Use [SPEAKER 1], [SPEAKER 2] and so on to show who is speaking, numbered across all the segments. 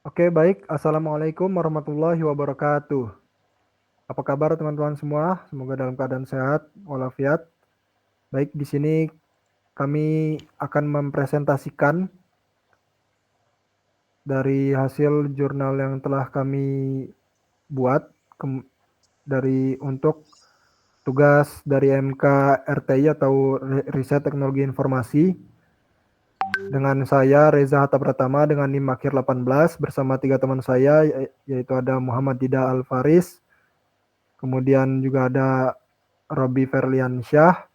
[SPEAKER 1] Oke, baik. Assalamualaikum warahmatullahi wabarakatuh. Apa kabar teman-teman semua? Semoga dalam keadaan sehat walafiat. Baik, di sini kami akan mempresentasikan dari hasil jurnal yang telah kami buat untuk tugas dari MK RTI atau Riset Teknologi Informasi dengan saya Reza Hatta Pratama dengan NIM akhir 18 bersama tiga teman saya yaitu ada Muhammad Dida Alfaris, kemudian juga ada Robi Ferliansyah,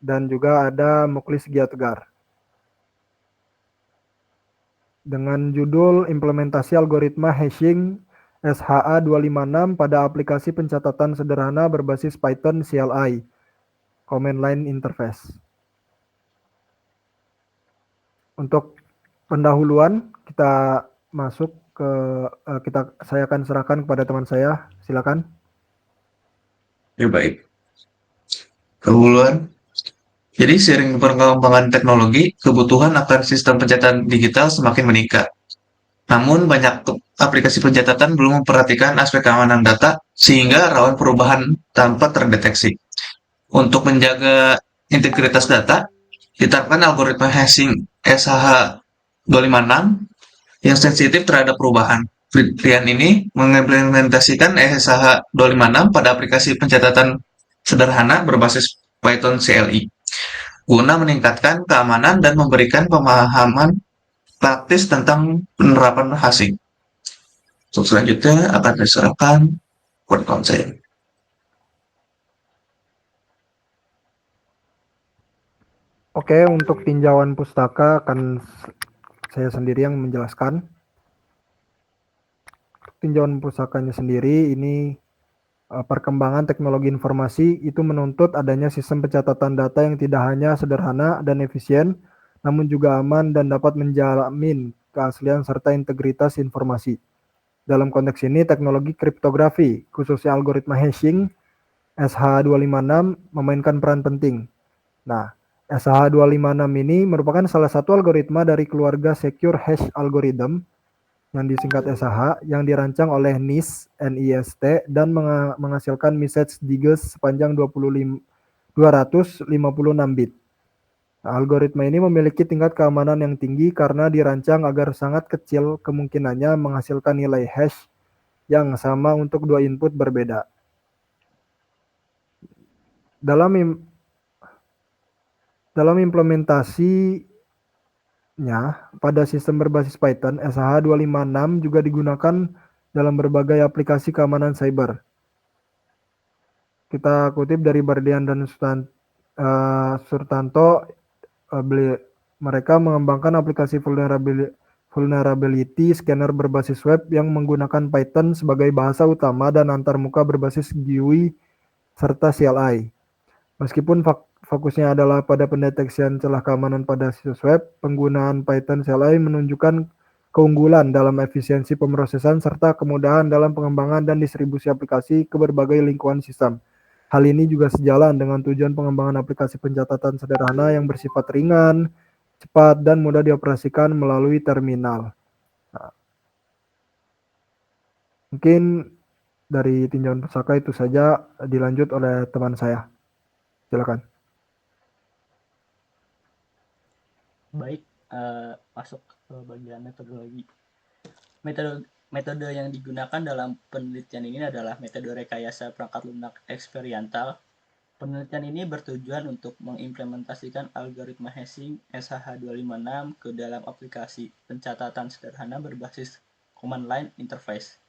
[SPEAKER 1] dan juga ada Muklis Giatgar. Dengan judul Implementasi Algoritma Hashing SHA-256 pada aplikasi pencatatan sederhana berbasis Python CLI, Command Line Interface. Untuk pendahuluan, kita masuk ke saya akan serahkan kepada teman saya. Silakan.
[SPEAKER 2] Ya baik. Keunggulan. Jadi seiring perkembangan teknologi, kebutuhan akan sistem pencatatan digital semakin meningkat. Namun banyak aplikasi pencatatan belum memperhatikan aspek keamanan data sehingga rawan perubahan tanpa terdeteksi. Untuk menjaga integritas data, diterapkan algoritma hashing SHA-256 yang sensitif terhadap perubahan. Pilihan ini mengimplementasikan SSH256 pada aplikasi pencatatan sederhana berbasis Python CLI guna meningkatkan keamanan dan memberikan pemahaman praktis tentang penerapan hashing. Untuk selanjutnya akan diserahkan buat konsen.
[SPEAKER 1] Oke, untuk tinjauan pustaka akan saya sendiri yang menjelaskan. Tinjauan pustakanya sendiri ini perkembangan teknologi informasi itu menuntut adanya sistem pencatatan data yang tidak hanya sederhana dan efisien, namun juga aman dan dapat menjamin keaslian serta integritas informasi. Dalam konteks ini, teknologi kriptografi, khususnya algoritma hashing, SH256 memainkan peran penting. Nah, SH256 ini merupakan salah satu algoritma dari keluarga Secure Hash Algorithm yang disingkat SH, yang dirancang oleh NIST dan menghasilkan message digest sepanjang 256 bit. Nah, algoritma ini memiliki tingkat keamanan yang tinggi karena dirancang agar sangat kecil kemungkinannya menghasilkan nilai hash yang sama untuk dua input berbeda. Dalam dalam implementasinya pada sistem berbasis Python, SH256 juga digunakan dalam berbagai aplikasi keamanan cyber. Kita kutip dari Bardian dan Surtanto, mereka mengembangkan aplikasi vulnerability scanner berbasis web yang menggunakan Python sebagai bahasa utama dan antarmuka berbasis GUI serta CLI. Meskipun fokusnya adalah pada pendeteksian celah keamanan pada situs web, penggunaan Python CLI menunjukkan keunggulan dalam efisiensi pemrosesan serta kemudahan dalam pengembangan dan distribusi aplikasi ke berbagai lingkungan sistem. Hal ini juga sejalan dengan tujuan pengembangan aplikasi pencatatan sederhana yang bersifat ringan, cepat, dan mudah dioperasikan melalui terminal. Nah, mungkin dari tinjauan pusaka itu saja, dilanjut oleh teman saya. Silakan.
[SPEAKER 3] Baik, masuk ke bagian metodologi. Metode yang digunakan dalam penelitian ini adalah metode rekayasa perangkat lunak eksperimental. Penelitian ini bertujuan untuk mengimplementasikan algoritma hashing SHA-256 ke dalam aplikasi pencatatan sederhana berbasis command line interface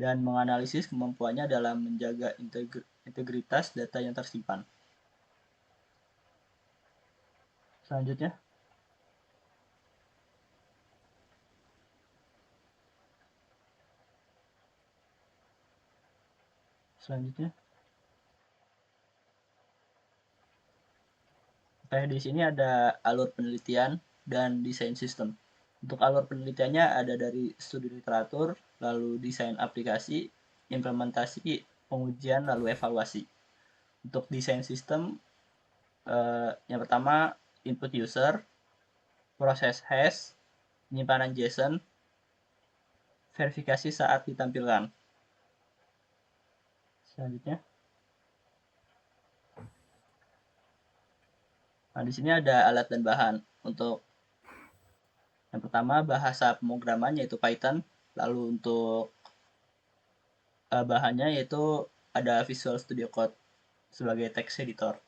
[SPEAKER 3] dan menganalisis kemampuannya dalam menjaga integritas data yang tersimpan. Selanjutnya, selanjutnya. Oke, di sini ada alur penelitian dan desain sistem. Untuk alur penelitiannya ada dari studi literatur, lalu desain aplikasi, implementasi, pengujian, lalu evaluasi. Untuk desain sistem, yang pertama input user, proses hash, penyimpanan JSON, verifikasi saat ditampilkan. Selanjutnya. Nah, di sini ada alat dan bahan. Untuk yang pertama bahasa pemrograman yaitu Python, lalu untuk bahannya yaitu ada Visual Studio Code sebagai text editor.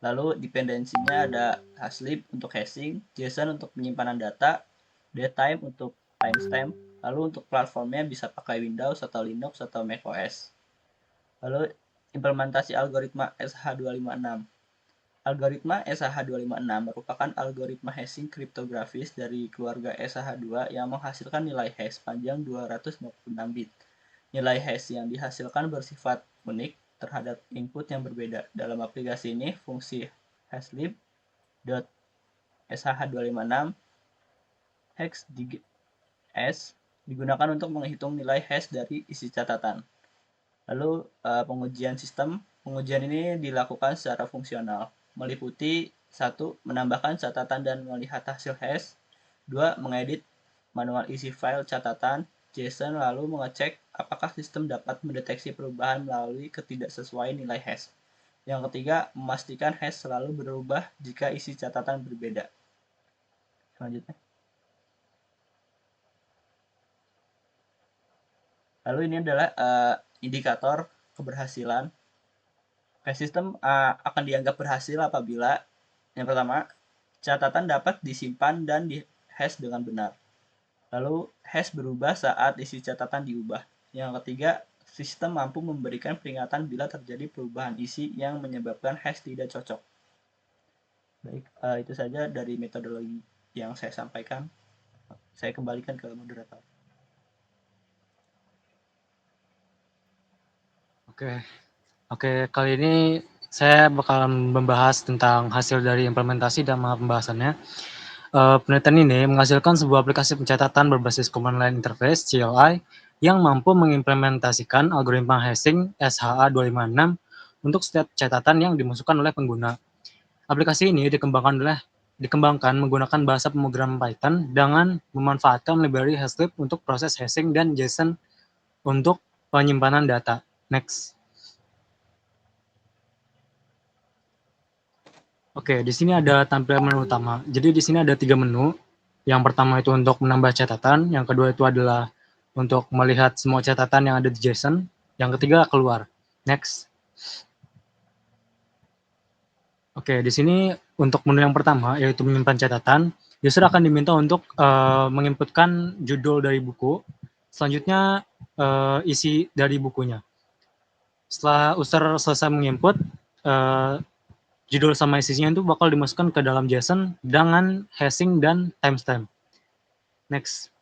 [SPEAKER 3] Lalu dependensinya ada Haslib untuk hashing, JSON untuk penyimpanan data, datetime untuk timestamp, lalu untuk platformnya bisa pakai Windows atau Linux atau macOS. Lalu implementasi algoritma SH256. Algoritma SH256 merupakan algoritma hashing kriptografis dari keluarga SH2 yang menghasilkan nilai hash panjang 256 bit. Nilai hash yang dihasilkan bersifat unik terhadap input yang berbeda. Dalam aplikasi ini, fungsi haslib.sh256 hex s digunakan untuk menghitung nilai hash dari isi catatan. Lalu pengujian sistem. Pengujian ini dilakukan secara fungsional, meliputi 1. Menambahkan catatan dan melihat hasil hash. 2. Mengedit manual isi file catatan JSON lalu mengecek apakah sistem dapat mendeteksi perubahan melalui ketidaksesuaian nilai hash. Yang ketiga, memastikan hash selalu berubah jika isi catatan berbeda. Selanjutnya. Lalu ini adalah indikator keberhasilan. Sistem akan dianggap berhasil apabila yang pertama, catatan dapat disimpan dan di-hash dengan benar. Lalu, hash berubah saat isi catatan diubah. Yang ketiga, sistem mampu memberikan peringatan bila terjadi perubahan isi yang menyebabkan hash tidak cocok. Baik, itu saja dari metodologi yang saya sampaikan. Saya kembalikan ke moderator.
[SPEAKER 4] Oke, kali ini saya bakalan membahas tentang hasil dari implementasi dan pembahasannya. Penelitian ini menghasilkan sebuah aplikasi pencatatan berbasis Command Line Interface (CLI) yang mampu mengimplementasikan algoritma hashing SHA-256 untuk setiap catatan yang dimasukkan oleh pengguna. Aplikasi ini dikembangkan menggunakan bahasa pemrograman Python dengan memanfaatkan library Haslib untuk proses hashing dan JSON untuk penyimpanan data. Next. Oke, di sini ada tampilan menu utama. Jadi di sini ada 3 menu. Yang pertama itu untuk menambah catatan, yang kedua itu adalah untuk melihat semua catatan yang ada di JSON, yang ketiga keluar. Next. Oke, di sini untuk menu yang pertama yaitu menyimpan catatan, user akan diminta untuk menginputkan judul dari buku, selanjutnya isi dari bukunya. Setelah user selesai menginput, judul sama isinya itu bakal dimasukkan ke dalam JSON dengan hashing dan timestamp. Next.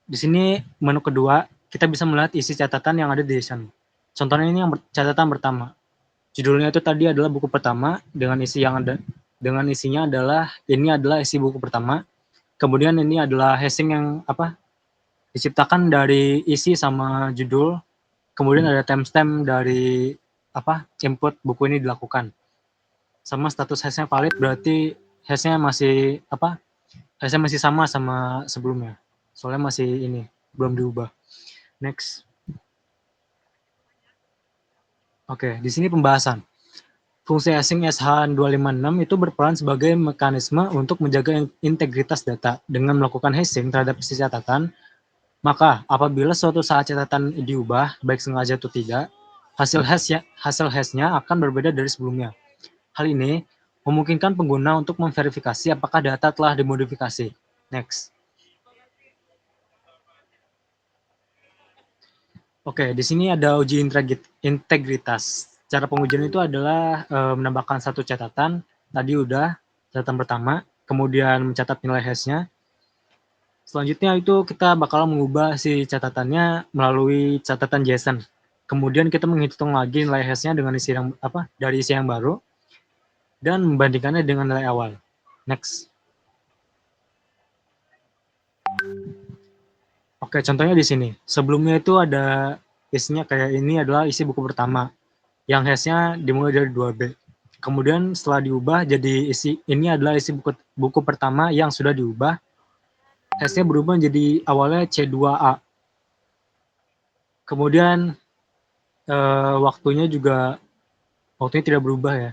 [SPEAKER 4] Di sini menu kedua, kita bisa melihat isi catatan yang ada di JSON. Contohnya ini yang catatan pertama. Judulnya itu tadi adalah buku pertama dengan isi yang ada dengan isinya adalah ini adalah isi buku pertama. Kemudian ini adalah hashing yang diciptakan dari isi sama judul. Kemudian ada timestamp dari input buku ini dilakukan. Sama status hashnya valid berarti hashnya masih sama sebelumnya. Soalnya masih belum diubah. Next. Oke, di sini pembahasan. Fungsi hashing SH256 itu berperan sebagai mekanisme untuk menjaga integritas data dengan melakukan hashing terhadap isi catatan. Maka apabila suatu saat catatan diubah, baik sengaja atau tidak, hasil hashnya akan berbeda dari sebelumnya. Hal ini memungkinkan pengguna untuk memverifikasi apakah data telah dimodifikasi. Next. Oke, di sini ada uji integritas. Cara pengujian itu adalah menambahkan satu catatan. Tadi udah catatan pertama, kemudian mencatat nilai hashnya. Selanjutnya itu kita bakal mengubah si catatannya melalui catatan JSON. Kemudian kita menghitung lagi nilai hashnya dengan isi yang dari isi yang baru dan membandingkannya dengan nilai awal. Next. Oke, contohnya di sini. Sebelumnya itu ada isinya kayak ini adalah isi buku pertama yang hashnya dimulai dari 2B. Kemudian setelah diubah jadi ini adalah isi buku pertama yang sudah diubah hashnya berubah jadi awalnya C2A. Kemudian waktunya tidak berubah ya.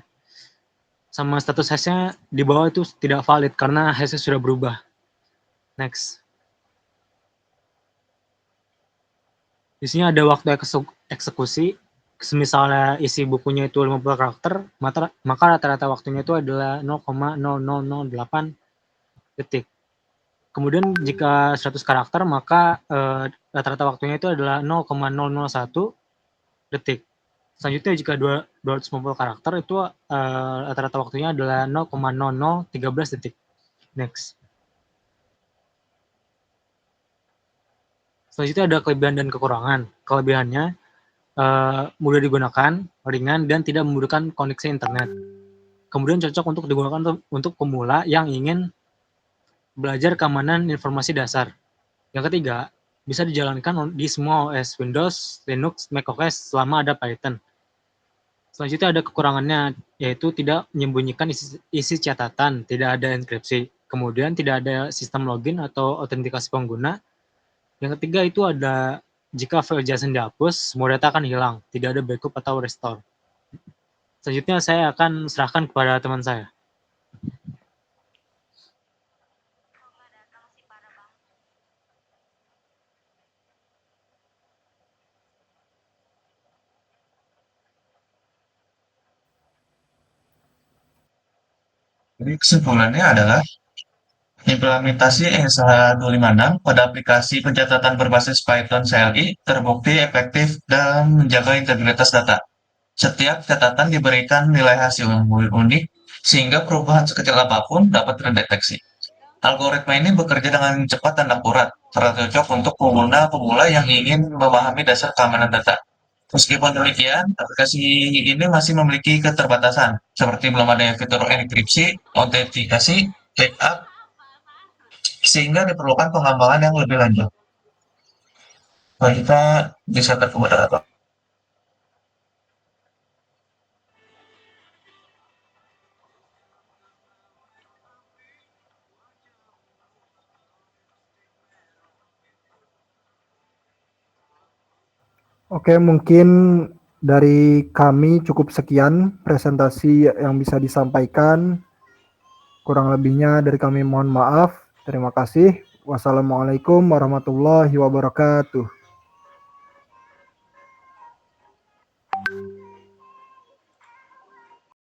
[SPEAKER 4] Sama status hashnya di bawah itu tidak valid karena hashnya sudah berubah. Next. Di sini ada waktu eksekusi. Misalnya isi bukunya itu 50 karakter, maka rata-rata waktunya itu adalah 0,0008 detik. Kemudian jika 100 karakter, maka rata-rata waktunya itu adalah 0,001 detik. Selanjutnya jika 250 karakter itu rata-rata waktunya adalah 0,0013 detik. Next. Selanjutnya ada kelebihan dan kekurangan. Kelebihannya mudah digunakan, ringan, dan tidak membutuhkan koneksi internet. Kemudian cocok untuk digunakan untuk pemula yang ingin belajar keamanan informasi dasar. Yang ketiga, bisa dijalankan di semua OS, Windows, Linux, macOS selama ada Python. Selanjutnya ada kekurangannya, yaitu tidak menyembunyikan isi catatan, tidak ada enkripsi. Kemudian tidak ada sistem login atau autentikasi pengguna. Yang ketiga itu ada jika file JSON dihapus, semua data akan hilang, tidak ada backup atau restore. Selanjutnya saya akan serahkan kepada teman saya.
[SPEAKER 2] Jadi kesimpulannya adalah implementasi ESA 256 pada aplikasi pencatatan berbasis Python CLI terbukti efektif dalam menjaga integritas data. Setiap catatan diberikan nilai hasil yang unik, sehingga perubahan sekecil apapun dapat terdeteksi. Algoritma ini bekerja dengan cepat dan akurat, serta cocok untuk pengguna-pemula yang ingin memahami dasar keamanan data. Meskipun demikian, aplikasi ini masih memiliki keterbatasan, seperti belum adanya fitur enkripsi, autentikasi, backup, sehingga diperlukan pengembangan yang lebih lanjut. Kita bisa terkemudahan.
[SPEAKER 1] Oke, mungkin dari kami cukup sekian presentasi yang bisa disampaikan. Kurang lebihnya dari kami mohon maaf. Terima kasih. Wassalamualaikum warahmatullahi wabarakatuh.